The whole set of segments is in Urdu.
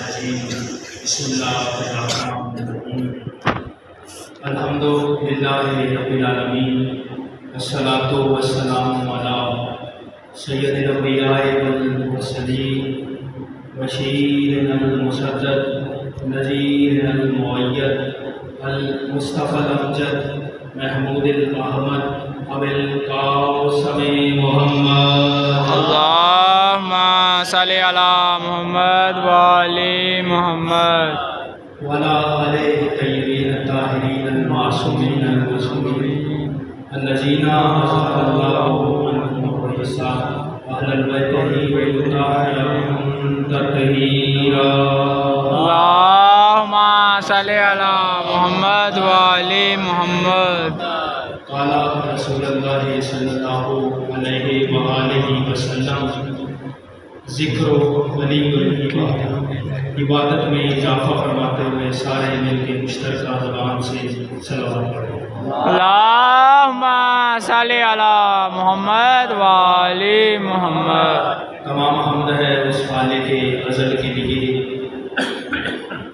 الرجیم بسم اللہ الرحمن الرحیم الحمد للہ رب العالمین والصلاۃ والسلام علی سید الانبیاء والمرسلین بشیر المصدق نذیر المؤید المصطفی الامجد محمود الاحمد ابو القاسم محمد اللہم صلی علی محمد وعلی محمد وعلی آلہ الطیبین الطاہرین المعصومین المعصومین الذین اصطفى اللہ عنہم وحسان اہل البیت ویطہرہم تطہیرا اللہم صلی علی محمد وعلی محمد قال رسول اللہ صلی اللہ علیہ وآلہ وسلم ذکر ولی العبادت عبادت میں اضافہ فرماتے ہوئے سارے مل کے مشترکہ زبان سے صلوات پڑھیں۔ اللہم صلی علی محمد وعلی محمد تمام حمد ہے اس خالق ازل کے لیے،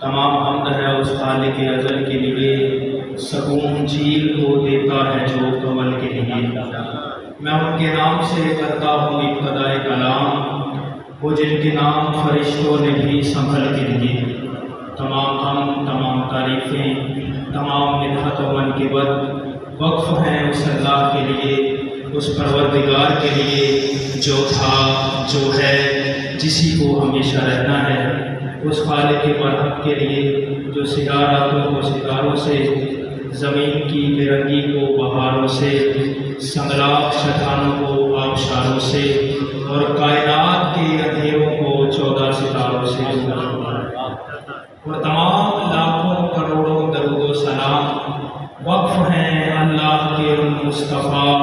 تمام حمد ہے اس خالق ازل کے لیے، سکون جھیل کو دیتا ہے جو کمل کے لیے۔ میں ان کے نام سے کرتا ہوں ابتدائے کلام، وہ جن کے نام فرشتوں نے بھی سنبھل کے لیے۔ تمام ہم تمام تعریفیں تمام مدحت و منقبت وقف ہیں اس اللہ کے لیے، اس پروردگار کے لیے جو تھا، جو ہے، جسی کو ہمیشہ رہنا ہے، اس خالق برحق کے لیے جو ستاروں کو ستاروں سے، زمین کی بے رنگی کو بہاروں سے، سنگلاخ شٹانوں کو آبشاروں سے، اور کائنات کے اندھیروں کو 14 ستاروں سے اور تمام لاکھوں کروڑوں درود و سلام وقف ہیں اللہ کے ان مصطفیٰ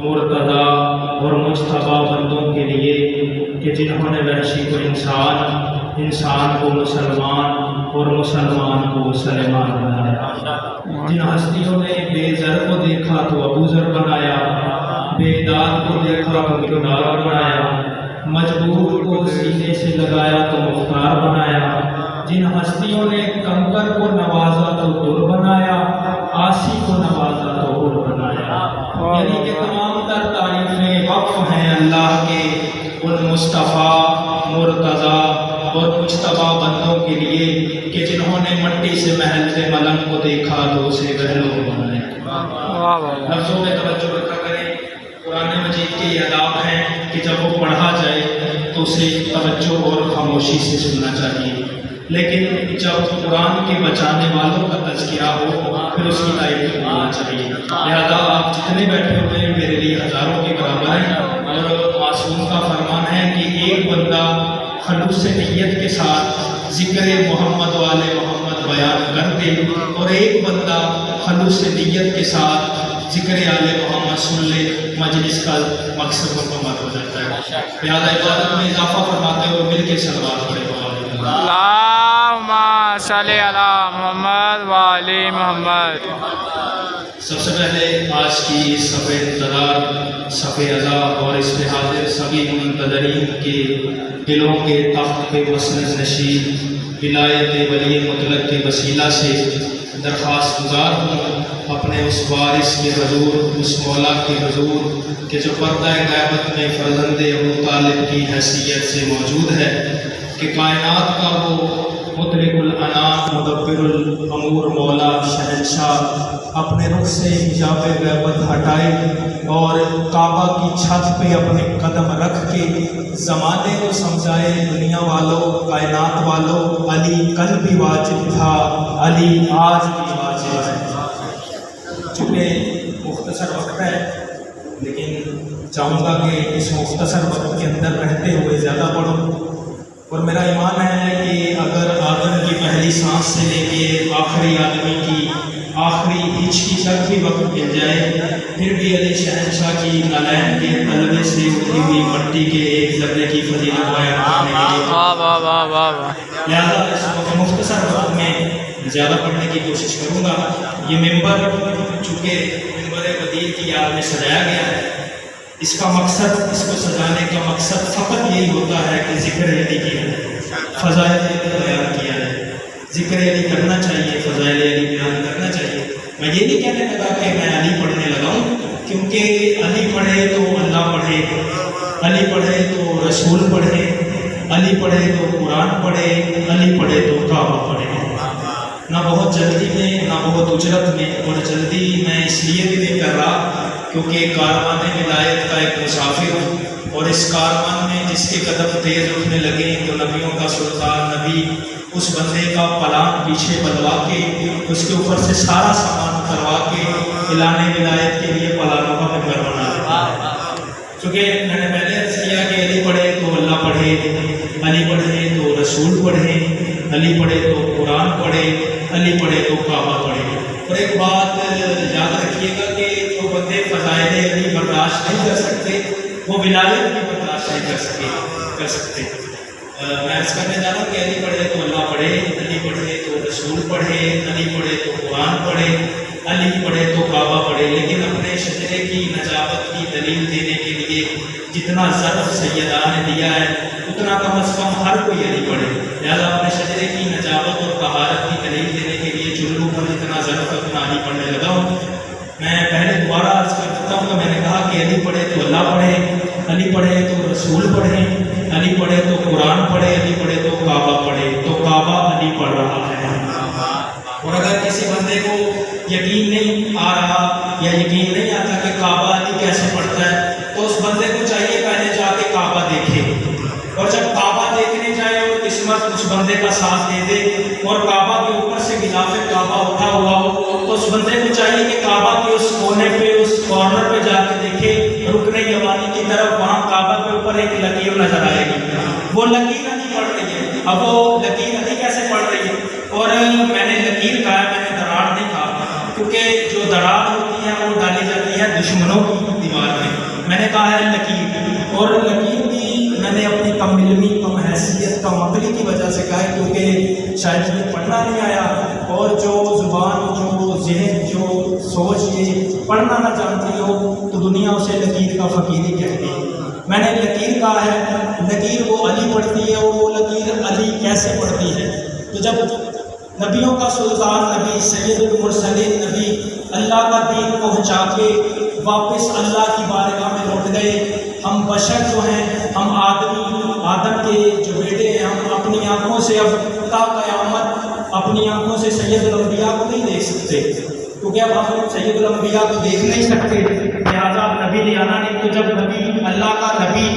مرتضیٰ اور مجتبیٰ بندوں کے لیے کہ جنہوں نے وحشی کو انسان، انسان کو مسلمان اور مسلمان کو سلیمان بنایا۔ جن ہستیوں نے بے زر کو دیکھا تو ابو ذر بنایا، بے داد کو دیکھا تو مقدار بنایا، مجبور کو سینے سے لگایا تو مختار بنایا۔ جن ہستیوں نے کنکر کو نوازا تو در بنایا، آسی کو نوازا تو گر بنایا۔ یعنی کہ تمام تر تعریفیں وقف ہیں اللہ کے ان مصطفیٰ مرتضیٰ اور مجتبیٰ بندوں کے لیے کہ جنہوں نے مٹی سے محل ملنگ کو دیکھا تو اسے گہلوں بنایا۔ لفظوں میں توجہ رکھا کریں، قرآن مجید کے یہ آداب ہیں کہ جب وہ پڑھا جائے تو اسے توجہ اور خاموشی سے سننا چاہیے، لیکن جب قرآن کے بچانے والوں کا تذکرہ ہو پھر اس کی تعریف کرنا چاہیے۔ لہذا آپ جتنے بیٹھے ہوئے ہیں میرے لیے ہزاروں کے برابر ہیں، اور معصوم کا فرمان ہے کہ ایک بندہ خلوص نیت کے ساتھ ذکر محمد والے محمد بیان کر دے اور ایک بندہ خلوص نیت کے ساتھ ذکر آل محمد سن لے، مجلس کا مقصد مکمل ہو جاتا ہے۔ لہذا عبادت میں اضافہ فرماتے ہوئے مل کے صلوات پڑھیں۔ اللہم صلی علی محمد وعلی محمد۔ سب سے پہلے آج کی صف انتظار، صف ازا اور اس پہ حاضر سبھی منتظرین کے دلوں کے تخت پہ مسند نشین ولایت ولی مطلق کے وسیلہ سے درخواست گزار ہوں اپنے اس وارث کے حضور، اس مولا کے حضور کہ جو پردہ غیبت میں فرزند ابو طالب کی حیثیت سے موجود ہے، کہ کائنات کا وہ مطلق الانام مدبر الامور مولا شہنشاہ اپنے رخ سے حجاب غیبت ہٹائے اور کعبہ کی چھت پہ اپنے قدم رکھ کے زمانے کو سمجھائے، دنیا والوں، کائنات والوں، علی کل بھی واجب تھا، علی آج بھی واجب ہے۔ چونکہ مختصر وقت ہے لیکن چاہوں گا کہ اس مختصر وقت کے اندر رہتے ہوئے زیادہ پڑھوں، اور میرا ایمان ہے کہ اگر آدم کی پہلی سانس سے لے کے آخری آدمی کی آخری ہچکی تک بھی وقت مل جائے پھر بھی علی شہنشاہ کی نالین کے تلوے سے اٹھی ہوئی مٹی کے ایک ذرے کی فضیلت بیان کرنے کے لیے لہٰذا اس مختصر وقت میں زیادہ پڑھنے کی کوشش کروں گا۔ یہ ممبر چونکہ ممبر بدیل کی یاد میں سجایا گیا ہے، اس کا مقصد، اس کو سجانے کا مقصد فقط یہی ہوتا ہے کہ ذکر علی کی فضائل بیان ذکر علی کرنا چاہیے، فضائل علی بیان کرنا چاہیے۔ میں یہ نہیں کہنے لگا کہ میں علی پڑھنے لگا ہوں، کیونکہ علی پڑھے تو اللہ پڑھے، علی پڑھے تو رسول پڑھے، علی پڑھے تو قرآن پڑھے، علی پڑھے تو کعبہ پڑھے۔ نہ بہت جلدی میں نہ بہت اجرت میں، اور جلدی میں اس لیے بھی نہیں کر رہا کیونکہ کاروان ولایت کا ایک مسافر ہوں، اور اس کاروان میں جس کے قدم تیز اٹھنے لگے تو نبیوں کا سلطان نبی اس بندے کا پلان پیچھے بدلوا کے اس کے اوپر سے سارا سامان اتروا کے اعلان ولایت کے لیے پلانوں کا ممبر بنا دیتا ہے۔ چونکہ میں نے پہلے عرض کیا کہ علی پڑھے تو اللہ پڑھے، علی پڑھے تو رسول پڑھے، علی پڑھے تو قرآن پڑھے، علی پڑھے تو کعبہ پڑھے۔ اور ایک بات یاد رکھیے گا کہ جو بندے فضائل علی برداشت نہیں کر سکتے وہ ولایت بھی برداشت نہیں کر سکتے۔ میں عرض کرنے جا رہا ہوں کہ علی پڑھے تو اللہ پڑھے، علی پڑھے تو رسول پڑھے، علی پڑھے تو قرآن پڑھے، علی پڑھے تو کعبہ پڑھے، لیکن اپنے شجرے کی نجابت کی دلیل دینے کے لیے جتنا ظرف سیدہ نے دیا ہے اتنا کم از کم ہر کوئی علی پڑھے۔ لہٰذا اپنے شجرے کی نجابت اور طہارت کی دلیل دینے کے لیے چلو پر جتنا ظرف اتنا علی پڑھنے لگا ہوں۔ میں پہلے دوبارہ عرض کر دیتا ہوں کہ میں نے کہا کہ علی پڑھے تو اللہ پڑھے، علی پڑھے تو رسول پڑھے، علی پڑھے تو قرآن پڑھے، علی پڑھے تو کعبہ پڑھے، تو کعبہ علی پڑھ رہا ہے۔ اور اگر کسی بندے کو یقین نہیں آ رہا یا یقین نہیں آتا کہ کعبہ علی کیسے پڑھتا ہے تو اس بندے کو چاہیے پہلے جا کے کعبہ دیکھے، اور جب کعبہ دیکھنے جائے اور قسمت اس بندے کا ساتھ دے دے اور کعبہ کے اوپر سے غلاف کعبہ اٹھا ہوا ہو تو اس بندے کو چاہیے کہ کعبہ کے اس کونے پہ، اس کارنر پہ جا کے دیکھے رکن یمانی کی طرف، وہاں کعبہ کے اوپر ایک لکیر نظر آئے گی، وہ لکیر علی پڑھ رہی ہے۔ اب وہ لکیر علی کیسے پڑھ رہی ہے؟ اور میں نے لکیر کہا، میں نے دراڑ نہیں کہا، کیونکہ جو دراڑ ہوتی ہے وہ ڈالی جاتی ہے دشمنوں کی دیوار میں نے کہا ہے لکیر، اور لکیر بھی میں نے اپنی کم علمی، کم حیثیت، کم عقلی کی وجہ سے کہا ہے کیونکہ شاید مجھے پڑھنا نہیں آیا، اور جو زبان، جو ذہن، جو سوچ یہ پڑھنا نہ جانتی ہو تو دنیا اسے لکیر کا فقیر ہی کہتی ہے۔ میں نے لکیر کہا ہے، لکیر وہ علی پڑھتی ہے، اور وہ لکیر علی کیسے پڑھتی ہے؟ تو جب نبیوں کا سلطان نبی، سید المرسلین نبی اللہ کا دین پہنچا کے واپس اللہ کی بارگاہ میں لوٹ گئے، ہم بشر جو ہیں، ہم آدم کے جو بیٹے ہیں، ہم اپنی آنکھوں سے اب تا قیامت اپنی آنکھوں سے سید الانبیاء کو نہیں دیکھ سکتے، کیونکہ اب ہم سید الانبیاء کو دیکھ نہیں سکتے، لہٰذا نبی نے آنا نہیں۔ تو جب نبی، اللہ کا نبی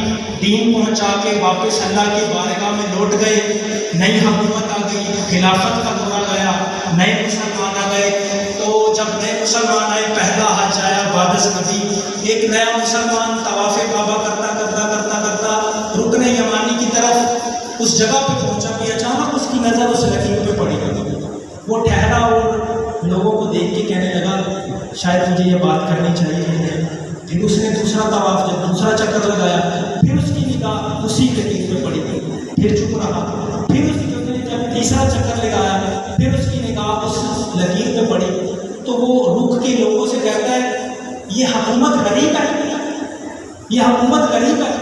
دین پہنچا کے واپس اللہ کی بارگاہ میں لوٹ گئے، نئی حکومت آ گئی، خلافت کا دور آ گیا، نئے مسلمان آ گئے، تو جب نئے مسلمان آئے، پہلا حج آیا بعد از نبی، ایک نیا مسلمان طواف کعبہ کرتا کرتا کرتا کرتا رکن یمانی کی طرف اس جگہ پہ پہنچا کہ اچانک اس کی نظر اس لکیر پہ پڑی گئی، وہ ٹھہرا اور لوگوں کو دیکھ کے کہنے لگا شاید مجھے یہ بات کرنی چاہیے۔ پھر اس نے دوسرا طواف، جب دوسرا چکر لگایا، پھر اس کی نگاہ اسی لکیر پہ پڑی گئی، پھر چپ رہا، پھر اس نے جب تیسرا چکر لگایا، پھر اس کی نگاہ اس لکیر پہ پڑی، تو وہ رک کے لوگوں سے کہتا ہے یہ حکومت غریب ہے، یہ حکومت غریب ہے،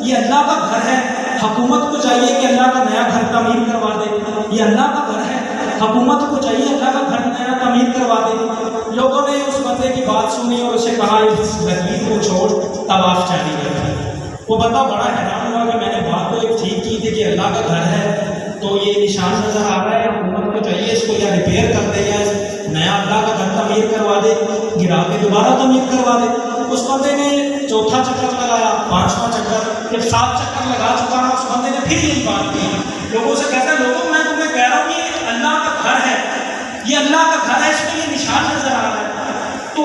یہ اللہ کا گھر ہے، حکومت کو چاہیے کہ اللہ کا نیا گھر تعمیر کروا دے، یہ اللہ کا گھر ہے، حکومت کو چاہیے اللہ کا گھر نیا تعمیر کروا دے۔ لوگوں نے اس بندے کی بات سنی اور اسے کہا اس لکیر کو چھوڑ، طواف جاری کر۔ وہ بندہ بڑا حیران ہوا کہ میں نے بات تو ایک ٹھیک کی تھی کہ اللہ کا گھر ہے، تو یہ نشان نظر آ رہا ہے، حکومت کو چاہیے اس کو یا ریپیئر کر دے یا نیا اللہ کا گھر تعمیر کروا دے، گرا کے دوبارہ تعمیر کروا دے۔ اس بندے نے چوتھا چکر لگایا، پانچواں چکر، جب 7 چکر لگا چکا ہے اس بندے نے پھر یہی بات کی، لوگوں سے کہتا ہے لوگوں میں تمہیں کہہ رہا ہوں یہ اللہ کا گھر ہے، یہ اللہ کا گھر ہے، اس میں یہ نشان نظر آ رہا ہے، تو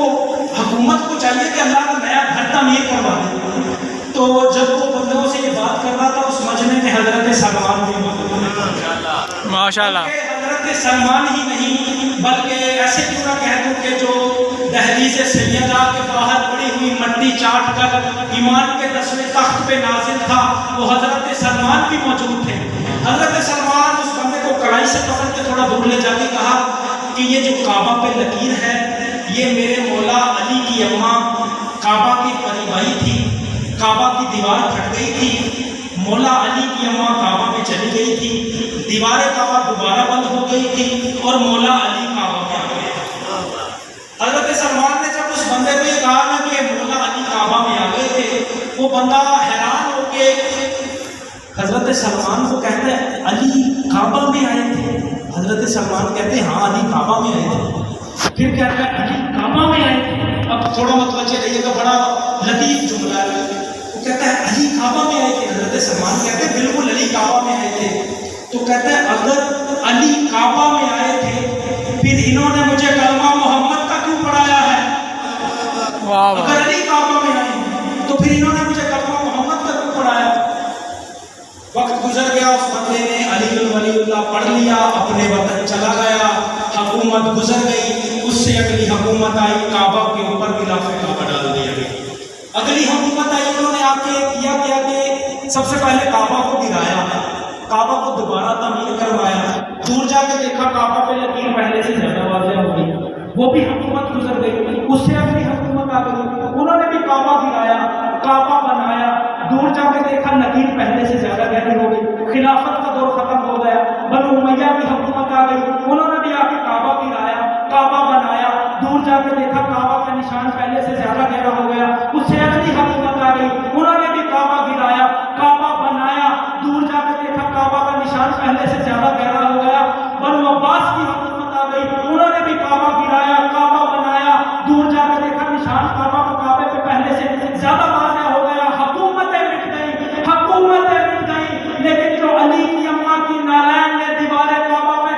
حکومت کو چاہیے کہ اللہ کا نیا گھر تعمیر کروا دے۔ تو جب وہ بندوں سے یہ بات کر رہا تھا اس مجمع میں حضرت سلمان بھی موجود ہیں، ماشاءاللہ، حضرت سلمان ہی نہیں بلکہ ایسے کیوں نہ کہہ دوں کہ جو دہلیز سیدہ کے باہر پڑی ہوئی مٹی چاٹ کر ایمان کے 10ویں تخت پہ نازل تھا، وہ حضرت سلمان بھی موجود تھے۔ حضرت سلمان اس بندے کو کڑائی سے پکڑ کے تھوڑا دور لے جا کے کہا کہ یہ جو کعبہ پہ لکیر ہے یہ میرے مولا علی کی اماں کعبہ کی قریب آئی تھی، کعبہ کی دیوار پھٹ گئی تھی، مولا علی کی اماں کعبہ میں چلی گئی تھی، دیوار کعبہ دوبارہ بند ہو گئی تھی اور مولا علی کعبہ میں آ گئے. حضرت سلمان نے جب اس بندے کو یہ کہا نا کہ مولا علی کعبہ میں آ گئے تھے، وہ بندہ حیران ہو کے حضرت سلمان کو کہتا ہے علی کعبہ میں آئے تھے. حضرت سلمان کہتے ہیں ہاں علی کعبہ میں آئے تھے. پھر کہتا ہے علی کعبہ میں آئے تھے. اب تھوڑا متوجہ رہیے گا، بڑا لطیف جملہ ہے. وہ کہتا ہے علی کعبہ میں آئے تھے. حضرت سلمان کہتے ہیں بالکل علی کعبہ میں آئے تھے. تو کہتا ہے اگر علی کعبہ میں آئے تھے پھر انہوں نے مجھے کلمہ محمد کا کیوں پڑھایا ہے؟ اگر علی کعبہ میں آئے تو پھر انہوں نے مجھے کلمہ محمد کا کیوں پڑھایا؟ وقت گزر گیا، اس بندے نے علی الولی اللہ پڑھ لیا، اپنے وطن چلا گیا، حکومت گزر گئی. اس سے اگلی حکومت آئی، کعبہ کے اوپر غلاف کعبہ ڈال دیا گیا. اگلی حکومت آئی، انہوں نے آ کے کیا کہ سب سے پہلے کعبہ کو گرایا، کعبہ کو دوبارہ تعمیر کروایا. دور جا کے دیکھا کعبہ پہ لکیر پہلے سے زیادہ واضح ہو گئی. وہ بھی حکومت گزر گئی. اس سے اگلی حکومت آ گئی، انہوں نے بھی کعبہ گرایا، کعبہ بنایا. دور جا کے دیکھا لکیر پہلے سے زیادہ گہری ہو گئی. خلافت کا دور ختم ہو گیا. بنو امیہ کی حکومت آ گئی، انہوں نے بھی آ کے کعبہ گرایا، کعبہ بنایا. دور جا کے دیکھا کعبہ کا نشان پہلے سے زیادہ گہرا ہو گیا. اس سے اگلی حکومت آ گئی، انہوں نے بھی کعبہ گرایا، کعبہ بنایا. دور جا کے دیکھا کعبہ کا نشان پہلے سے زیادہ گہرا ہو گیا. بنو عباس کی حکومت آ گئی، انہوں نے بھی کعبہ گرایا، کعبہ بنایا. دور جا کے دیکھا نشان کعبہ کا کعبے پہ پہلے سے زیادہ واضح ہو گیا. حکومتیں مٹ گئی، حکومتیں مٹ گئی. لیکن جو علی کی اماں کی نالین نے دیوار کعبہ پہ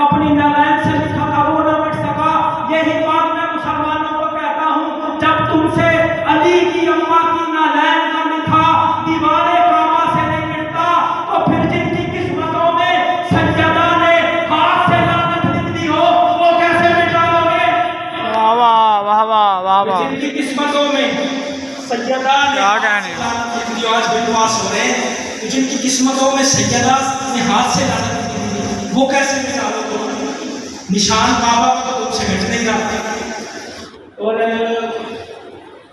اپنی نالین سے لکھا تھا وہ نہ مٹ سکا. یہی بات میں مسلمانوں کو کہتا ہوں، جب تم سے علی کی اماں کی نالین کا لکھا دیوار کعبہ سے نہیں مٹتا تو پھر جن کی قسمتوں میں سیدہ نے ہاتھ سے لعنت لکھ دی ہو وہ کیسے مٹا لو گے؟ واہ واہ واہ واہ واہ. جن کی قسمتوں میں سیدہ نے جو آج بنواس ہو رہے ہیں، تو جن کی قسمتوں میں سیدہ نے ہاتھ سے لعنت لکھ دی وہ کیسے مٹا لو گے؟ نشان کعبہ کا تم سے مٹ نہیں رہا. اور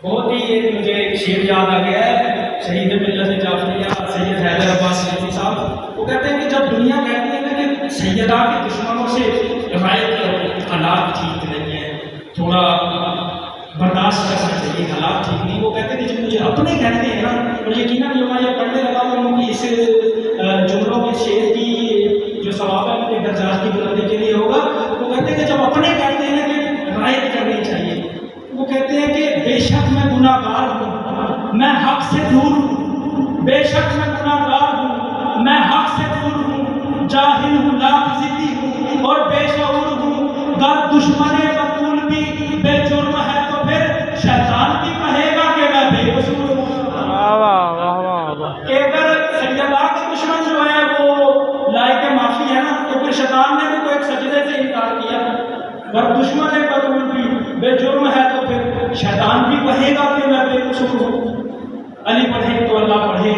بہت ہی ایک مجھے ایک شعر یاد آ گیا ہے شہید ملت جعفریہ سید حیدر عباس سیدی صاحب. وہ کہتے ہیں کہ جب دنیا کہتی ہے نا کہ سیدہ کے دشمنوں سے روایت حالات ٹھیک نہیں ہیں، تھوڑا برداشت کرنا چاہیے، حالات ٹھیک نہیں، وہ کہتے ہیں کہ جب مجھے اپنے کہتے ہیں نا، اور یقیناً جو میں یہ پڑھنے لگا تو ان کی اس جملوں کے شعر کی جو ثواب ہے ان کے درجات کی بلندی کے لیے ہوگا. وہ کہتے ہیں کہ جب اپنے کہتے ہیں کہ رعایت کرنی چاہیے، وہ کہتے ہیں کہ بے شک میں گناہ گار ہوں، میں حق سے دور ہوں. بے شک میں گناہ گار ہوں، میں حق سے دور ہوں. جاہل ہوں، لاکھ ضدی ہوں اور بے شعور ہوں. گر دشمن رسول بھی بے جرم ہے تو پھر شیطان بھی کہے گا کہ میں بے قصور ہوں. کہ اگر سیدہ کے دشمن جو ہے وہ لائق معافی ہے نا تو پھر شیطان نے بھی تو ایک سجدے سے انکار کیا. گر دشمن رسول بھی بے جرم ہے تو پھر شیطان بھی کہے گا کہ میں بے قصور ہوں. علی پڑھے تو اللہ پڑھے،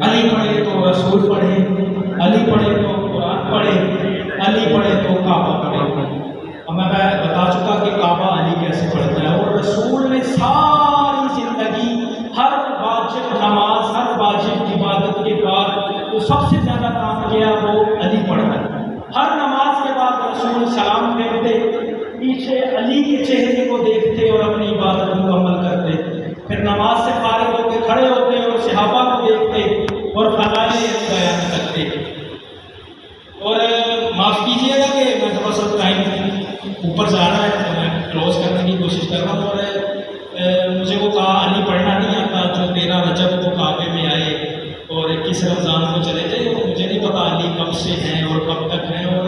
علی پڑھے تو رسول پڑھے، علی پڑھے تو قرآن پڑھے، علی پڑھے تو کعبہ پڑھے. اب میں بتا چکا کہ کعبہ علی کیسے پڑھتا ہے. اور رسول نے ساری زندگی ہر واجب نماز، ہر واجب عبادت کے بعد جو سب سے زیادہ کام کیا وہ علی پڑھنا ہے. ہر نماز کے بعد رسول سلام پھیرتے، پیچھے علی کے چہرے کو دیکھتے اور اپنی عبادت مکمل کرتے. پھر نماز سے فارغ ہو کے کھڑے ہوتے اور صحابہ کو دیکھتے اور فضائل بیان کرتے. اور معاف کیجیے گا کہ میں تھوڑا سا ٹائم اوپر سے آ رہا ہے تو میں کلوز کرنے کی کوشش کر رہا ہوں. اور مجھے وہ کہا علی پڑھنا نہیں آتا، جو 13 رجب کو کعبے میں آئے اور 21 رمضان کو چلے جائے. مجھے نہیں پتا علی کب سے ہیں اور کب تک ہیں. اور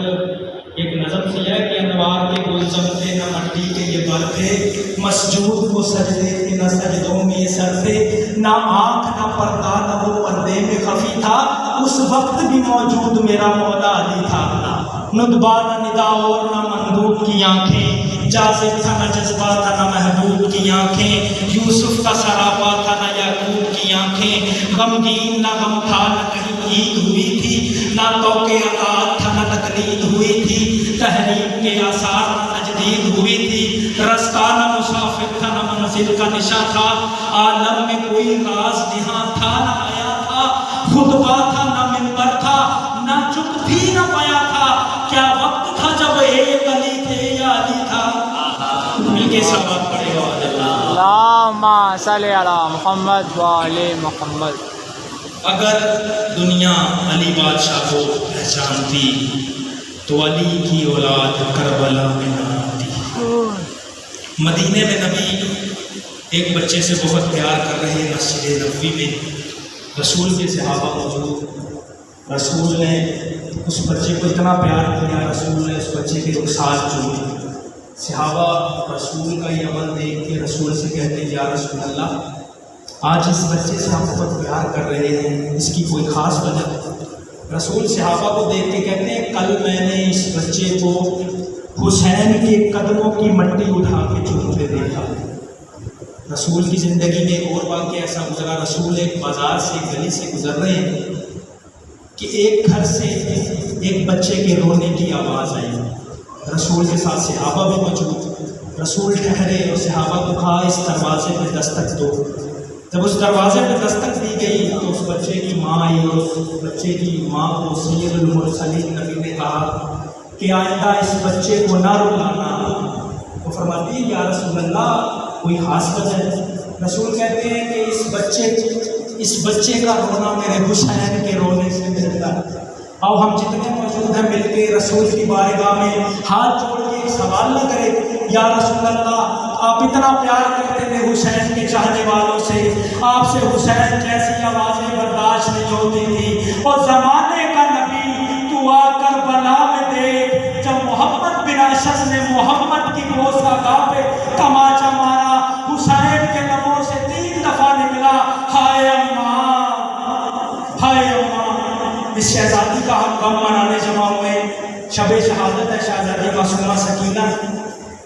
ایک نظم سی ہے کہ انوار کے گلزم تھے نہ مٹی کے یہ بر تھے، مسجود کو سجدے تھے نہ سجدوں میں یہ سر تھے، نہ آنکھ نہ پردہ نہ وہ پردے میں خفی تھا، اس وقت بھی موجود میرا مولا علی تھا. ندبہ نہ ندا اور نہ مندوب کی آنکھیں، جازب تھا نہ جذبہ تھا نہ محبوب کی آنکھیں، یوسف کا سراپا تھا نہ یعقوب کی آنکھیں، غمگین نہ غم تھا نہ کہیں عید ہوئی تھی، نہ توقع عقاد تھا نہ تقلید ہوئی تھی، تحریم کے آثار نہ تجدید ہوئی تھی، رستہ نہ مسافر تھا نہ منزل کا نشاں تھا، عالم میں کوئی راز نہاں تھا نہ آیا تھا، خطبہ تھا نہ منبر تھا، نہ چپ بھی نہ پایا تھا، کیا وقت تھا جب ایک علی تھے یا علی تھا؟ مل کے سبق پڑے گا اللہ۔ اللہم صلی علی محمد و آل محمد۔ اگر دنیا علی بادشاہ کو پہچانتی تو علی کی اولاد کربلا میں نہ آتی۔ مدینے میں نبی ایک بچے سے بہت پیار کر رہے ہیں، مسجد نبوی میں رسول کے صحابہ موجود، رسول نے اس بچے کو اتنا پیار کیا، رسول نے اس بچے کے رخسار چومے۔ صحابہ رسول کا یہ عمل دیکھ کے رسول سے کہتے ہیں، یا رسول اللہ، آج اس بچے سے ہم بہت پیار کر رہے ہیں، اس کی کوئی خاص وجہ؟ رسول صحابہ کو دیکھ کے کہتے ہیں، کل میں نے اس بچے کو حسین کے قدموں کی مٹی اٹھا کے چومتے دیکھا۔ رسول کی زندگی میں ایک اور واقعہ ایسا گزرا، رسول ایک بازار سے ایک گلی سے گزر رہے ہیں کہ ایک گھر سے ایک بچے کے رونے کی آواز آئی۔ رسول کے ساتھ صحابہ بھی موجود، رسول ٹھہرے اور صحابہ کو کہا، اس دروازے پہ دستک دو۔ جب اس دروازے پہ دستک دی گئی تو اس بچے کی ماں آئی اور اس بچے کی ماں کو سید المرسلین نبی نے کہا کہ آئندہ اس بچے کو نہ رلانا۔ وہ فرماتی ہے، یا رسول اللہ کوئی خاص وجہ ہے؟ رسول کہتے ہیں کہ اس بچے کا رونا میرے حسین کے رونے سے ملتا ہے۔ آؤ ہم جتنے موجود ہیں مل کے رسول کی بارگاہ میں ہاتھ جوڑ کے ایک سوال نہ کریں، یا رسول اللہ آپ اتنا پیار کرتے تھے حسین کے چاہنے والوں سے، آپ سے حسین جیسی آوازیں برداشت نہیں ہوتی تھی، اور زمانے کا نبی تو آ کر بلا میں دیکھ، جب محمد بن اشعث نے محمد کی گوشتگاہ پہ تماچا مارا، حسین کے لبوں سے 3 دفعہ نکلا، ہائے اماں، ہائے اماں۔ اس شہزادی کا ہم غم منانے جمع ہوئے، شب شہادت ہے شہزادی معصومہ سکینہ،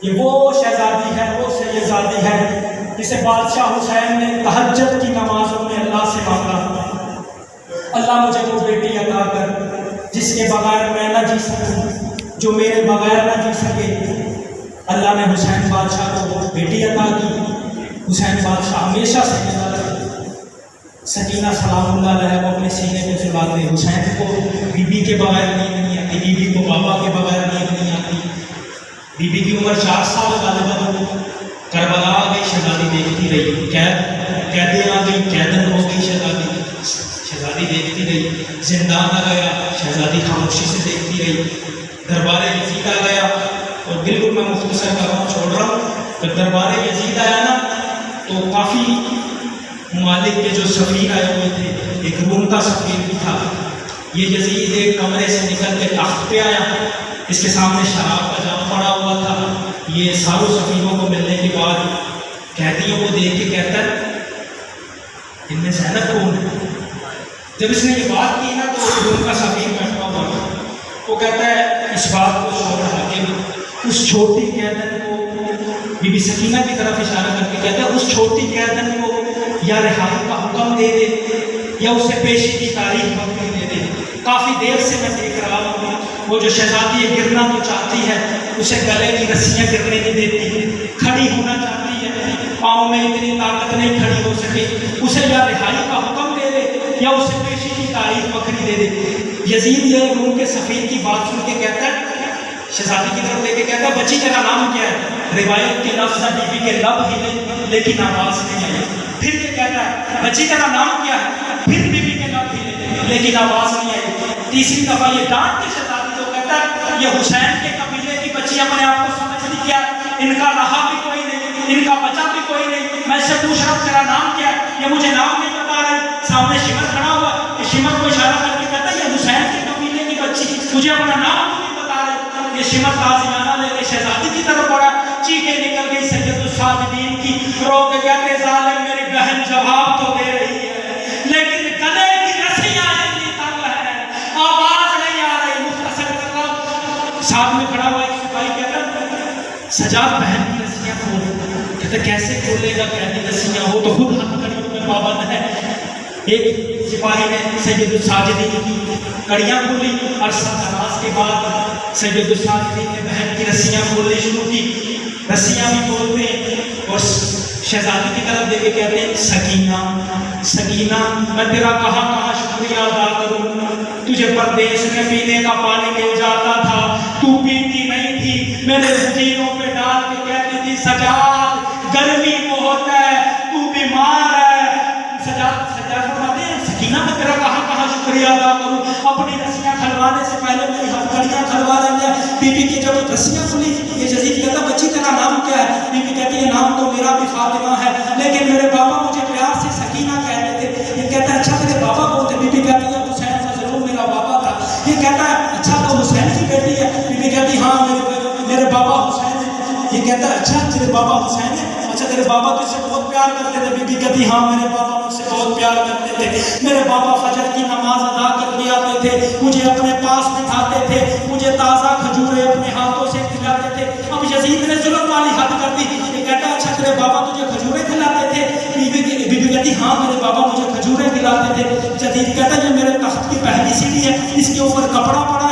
یہ وہ شہزادی ہے، وہ شہزادی ہے جسے بادشاہ حسین نے تہجد کی نمازوں میں اللہ سے مانگا، اللہ مجھے وہ بیٹی عطا کر جس کے بغیر میں نہ جی سکوں، جو میرے بغیر نہ جی سکے۔ اللہ نے حسین بادشاہ کو بیٹی عطا کی۔ حسین بادشاہ ہمیشہ سکینہ رہے، سکینہ سلام اللہ علیہ کو اپنے سینے پہ چلاتے۔ حسین کو بی بی کے بغیر نیند نہیں آتی، بی بی کو بابا کے بغیر نیند نہیں آتی۔ بی بی کی عمر 4 سال غالباً، کربلا آ گئی، شہزادی دیکھتی رہی، قیدیں آ گئی، قیدن ہو گئی شہزادی دیکھتی رہی، زندان آ گیا، شہزادی خاموشی سے دیکھتی رہی، دربار یزید آ گیا، اور بالکل میں مختصر کر رہا ہوں، چھوڑ رہا ہوں۔ جب دربار یزید آیا نا تو کافی ممالک کے جو سفیر آئے ہوئے تھے، ایک روم کا سفیر بھی تھا، یہ یزید ایک کمرے سے نکل کے تخت پہ آیا، اس کے سامنے شراب کا جام پڑا ہوا تھا۔ یہ ساروں سفیروں کو ملنے کے بعد قیدیوں کو دیکھ کے کہتا ہے، ان میں زینب کون ہے؟ جب اس نے یہ بات کی نا تو روم کا سفیر بیٹھا ہوا وہ کہتا ہے، اس بات کو چھوڑ حاکم، اس چھوٹی قیدن کو، بی بی سکینہ کی طرف اشارہ کر کے کہتا ہے، اس چھوٹی قیدن کو یا رہائی کا حکم دے دے یا اسے پیشی کی تاریخ بکری دے دے۔ کافی دیر سے میں دیکھ رہا ہوں، وہ جو شہزادی گرنا تو چاہتی ہے، اسے گلے کی رسیاں گرنے نہیں دیتی، کھڑی ہونا چاہتی ہے، پاؤں میں اتنی طاقت نہیں کھڑی ہو سکے، اسے یا رہائی کا حکم دے دے یا اسے پیشی کی تاریخ بکری دے دے۔ یزید یہ روم کے سفیر کی بات سن کے کہتا ہے، شہزادی کی طرف لے کے کہتا ہے، بچی تیرا نام کیا ہے؟ روایت کے لفظ بی بی کے لب ہلے لیکن آواز نہیں آئی۔ پھر یہ کہتا ہے، بچی تیرا نام کیا ہے؟ پھر بی بی کے لب ہلے لیکن آواز نہیں آئی۔ تیسری دفعہ یہ ڈانٹ کے شہزادی کو کہتا ہے، یہ حسین کے قبیلے کی بچی اپنے آپ کو سمجھتی کیا؟ ان کا رہا بھی کوئی نہیں، ان کا بچا بھی کوئی نہیں، میں اس سے پوچھ رہا ہوں تیرا نام کیا ہے؟ یہ مجھے نام نہیں بتا رہے۔ سامنے شمر کھڑا ہوا، یہ شمر کو اشارہ کر کے کہتا ہے، یہ حسین کے قبیلے کی بچی مجھے اپنا نام نہیں بتا رہے۔ یہ شمر تازیانہ لے کے شہزادی کی طرف بڑھا، چیخیں نکل گئی سید الساجدین کی، رو کے کہتے، ظالم میری بہن جواب تو دے رہی ہے لیکن گلے کی رسیاں اتنی تنگ ہے، آواز نہیں آ رہی۔ مختصر کر رہا ہوں، ساتھ میں کھڑا ہوا ایک سپاہی کہتا، سجاد بہن کی رسیاں کھول۔ کہتے کیسے کھولے گا قیدی رسیاں، وہ تو خود ہاتھ کڑیوں میں پابند ہے۔ ایک سپاہی نے سید الساجدین کی کڑیاں کھولی، عرصہ دراز کے بعد سید الساجدین نے بہن کی رسیاں کھولنی شروع کی۔ رسیاں بھی کھولتے ہیں اور شہزادی کی طرف دے کے کہتے ہیں، سکینہ سکینہ میں تیرا کہاں کہاں شکریہ ادا کروں، تجھے پردیس میں پینے کا پانی مل جاتا تھا، تو پیتی نہیں تھی، میرے زنجیروں پہ ڈال کے کہتی تھی سجاد گرمی بہت ہے، تو بیمار ہے۔ سجاد فرماتے ہیں سکینہ میں تیرا کہاں کہاں شکریہ ادا کروں، اپنی رسیاں کھلوانے سے پہلے میری ہتھکڑیاں کھلوا رہی ہے۔ بی بی کی جب رسیاں کھلی، یہ یزید کہتا بچی تیرا نام کیا ہے؟ بی بی کہتی ہے نام تو میرا بھی فاطمہ ہے، لیکن میرے بابا مجھے پیار سے سکینہ کہتے تھے۔ یہ کہتا ہے اچھا تیرے بابا بولتے؟ بی بی کہتی ہے حسین کا ضرور میرا بابا تھا۔ یہ کہتا ہے اچھا تو حسین کی بیٹی ہے؟ بی بی کہتی ہاں میرے بابا حسین ہے۔ یہ کہتا ہے اچھا تیرے بابا حسین ہے، اچھا تیرے بابا تجھ سے بہت پیار کرتے تھے؟ بی بی کہتی ہاں میرے بابا مجھ سے بہت پیار کرتے تھے، میرے بابا فجر کی نماز ادا کر کے آتے تھے، مجھے اپنے پاس بٹھاتے تھے، مجھے تازہ کھجوریں اپنے ہاتھوں سے کھلاتے تھے۔ اب یزید نے ظلم والی حد کر دی۔ یہ کہتا ہے اچھا تیرے بابا تجھے کھجوریں کھلاتے تھے؟ بی بی کہتی ہاں میرے بابا مجھے کھجوریں کھلاتے تھے۔ یزید کہتا ہے یہ میرے تخت کی پہلی سیڑھی ہے، اس کے اوپر کپڑا پڑا